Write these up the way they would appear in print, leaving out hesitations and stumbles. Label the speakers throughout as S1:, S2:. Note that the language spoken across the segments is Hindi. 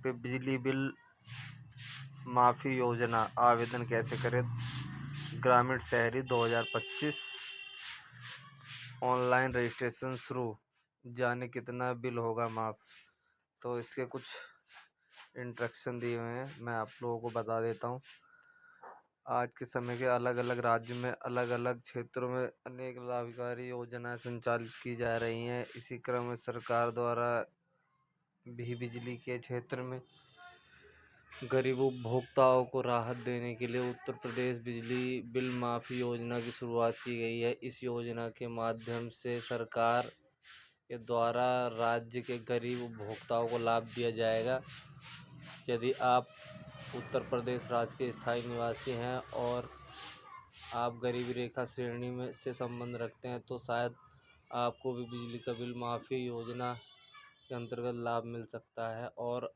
S1: पे बिजली बिल माफ़ी योजना आवेदन कैसे करें? ग्रामीण शहरी 2025 ऑनलाइन रजिस्ट्रेशन शुरू। जाने कितना बिल होगा माफ़। तो इसके कुछ इंस्ट्रक्शन दिए हुए हैं, मैं आप लोगों को बता देता हूँ। आज के समय के अलग अलग राज्यों में अलग अलग क्षेत्रों में अनेक लाभकारी योजनाएं संचालित की जा रही हैं। इसी क्रम में सरकार द्वारा भी बिजली के क्षेत्र में गरीब उपभोक्ताओं को राहत देने के लिए उत्तर प्रदेश बिजली बिल माफ़ी योजना की शुरुआत की गई है। इस योजना के माध्यम से सरकार के द्वारा राज्य के गरीब उपभोक्ताओं को लाभ दिया जाएगा। यदि आप उत्तर प्रदेश राज्य के स्थायी निवासी हैं और आप गरीबी रेखा श्रेणी में से संबंध रखते हैं तो शायद आपको भी बिजली का बिल माफ़ी योजना के अंतर्गत लाभ मिल सकता है और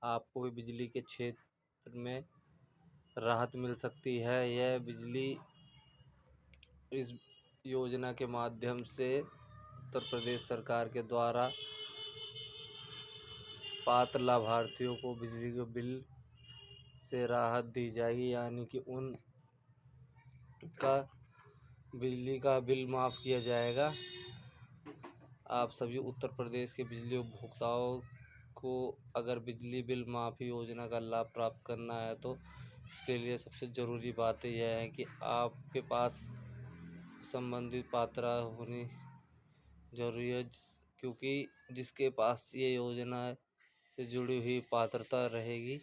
S1: आपको भी बिजली के क्षेत्र में राहत मिल सकती है। यह बिजली इस योजना के माध्यम से उत्तर प्रदेश सरकार के द्वारा पात्र लाभार्थियों को बिजली के बिल से राहत दी जाएगी, यानी कि उनका बिजली का बिल माफ़ किया जाएगा। आप सभी उत्तर प्रदेश के बिजली उपभोक्ताओं को अगर बिजली बिल माफ़ी योजना का लाभ प्राप्त करना है तो इसके लिए सबसे ज़रूरी बात यह है कि आपके पास संबंधित पात्रता होनी ज़रूरी है, क्योंकि जिसके पास ये योजना से जुड़ी हुई पात्रता रहेगी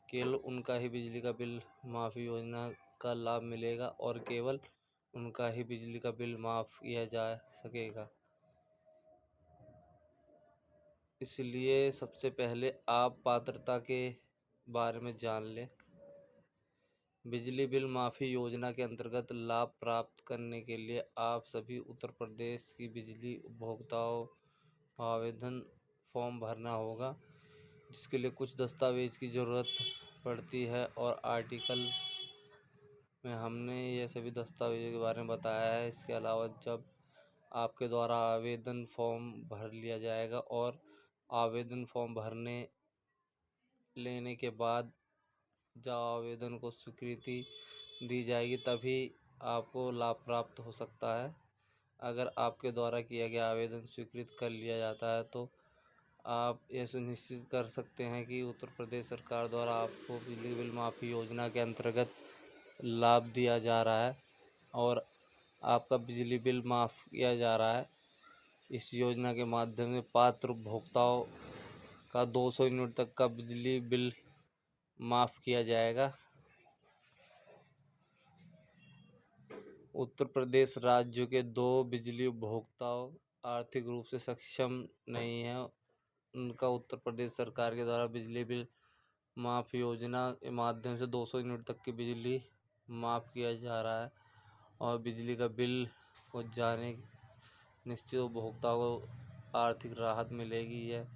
S1: केवल उनका ही बिजली का बिल माफ़ी योजना का लाभ मिलेगा और केवल उनका ही बिजली का बिल माफ़ किया जा सकेगा। इसलिए सबसे पहले आप पात्रता के बारे में जान लें। बिजली बिल माफ़ी योजना के अंतर्गत लाभ प्राप्त करने के लिए आप सभी उत्तर प्रदेश की बिजली उपभोक्ताओं आवेदन फॉर्म भरना होगा, जिसके लिए कुछ दस्तावेज़ की ज़रूरत पड़ती है और आर्टिकल में हमने ये सभी दस्तावेज़ों के बारे में बताया है। इसके अलावा जब आपके द्वारा आवेदन फॉर्म भर लिया जाएगा और आवेदन फॉर्म भरने लेने के बाद जब आवेदन को स्वीकृति दी जाएगी तभी आपको लाभ प्राप्त हो सकता है। अगर आपके द्वारा किया गया आवेदन स्वीकृत कर लिया जाता है तो आप यह सुनिश्चित कर सकते हैं कि उत्तर प्रदेश सरकार द्वारा आपको बिजली बिल माफ़ी योजना के अंतर्गत लाभ दिया जा रहा है और आपका बिजली बिल माफ़ किया जा रहा है। इस योजना के माध्यम से पात्र उपभोक्ताओं का 200 यूनिट तक का बिजली बिल माफ़ किया जाएगा। उत्तर प्रदेश राज्य के 2 बिजली उपभोक्ताओं आर्थिक रूप से सक्षम नहीं हैं, उनका उत्तर प्रदेश सरकार के द्वारा बिजली बिल माफ़ योजना के माध्यम से 200 यूनिट तक की बिजली माफ़ किया जा रहा है और बिजली का बिल को जाने निश्चित उपभोक्ताओं को आर्थिक राहत मिलेगी। यह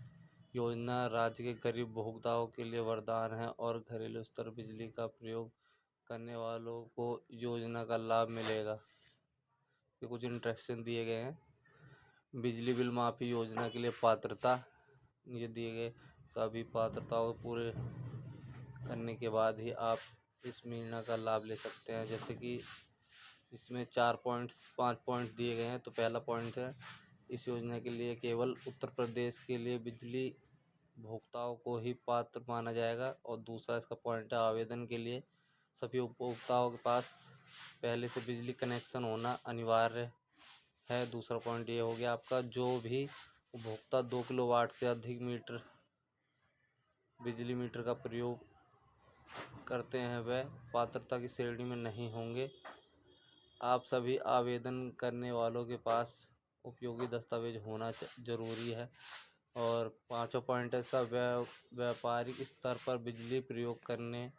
S1: योजना राज्य के गरीब उपभोक्ताओं के लिए वरदान है और घरेलू स्तर बिजली का प्रयोग करने वालों को योजना का लाभ मिलेगा। ये कुछ इंस्ट्रक्शन दिए गए हैं। बिजली बिल माफ़ी योजना के लिए पात्रता, ये दिए गए सभी पात्रताओं को पूरे करने के बाद ही आप इस योजना का लाभ ले सकते हैं। जैसे कि इसमें 5 पॉइंट दिए गए हैं। तो पहला पॉइंट है, इस योजना के लिए केवल उत्तर प्रदेश के लिए बिजली उपभोक्ताओं को ही पात्र माना जाएगा और दूसरा इसका पॉइंट है, आवेदन के लिए सभी उपभोक्ताओं के पास पहले से बिजली कनेक्शन होना अनिवार्य है। दूसरा पॉइंट ये हो गया आपका, जो भी उपभोक्ता 2 किलोवाट से अधिक बिजली मीटर का प्रयोग करते हैं वह पात्रता की श्रेणी में नहीं होंगे। आप सभी आवेदन करने वालों के पास उपयोगी दस्तावेज होना जरूरी है। और 5वां पॉइंट है इसका, व्यापारिक स्तर पर बिजली प्रयोग करने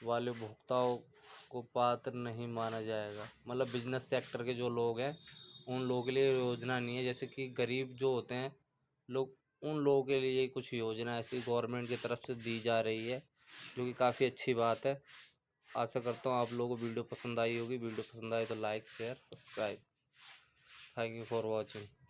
S1: वाले उपभोक्ताओं को पात्र नहीं माना जाएगा। मतलब बिजनेस सेक्टर के जो लोग हैं उन लोगों के लिए योजना नहीं है। जैसे कि गरीब जो होते हैं लोग, उन लोगों के लिए कुछ योजना ऐसी गवर्नमेंट की तरफ से दी जा रही है, जो कि काफ़ी अच्छी बात है। आशा करता हूँ आप लोगों को वीडियो पसंद आई होगी। वीडियो पसंद आए तो like share subscribe. Thank you for watching.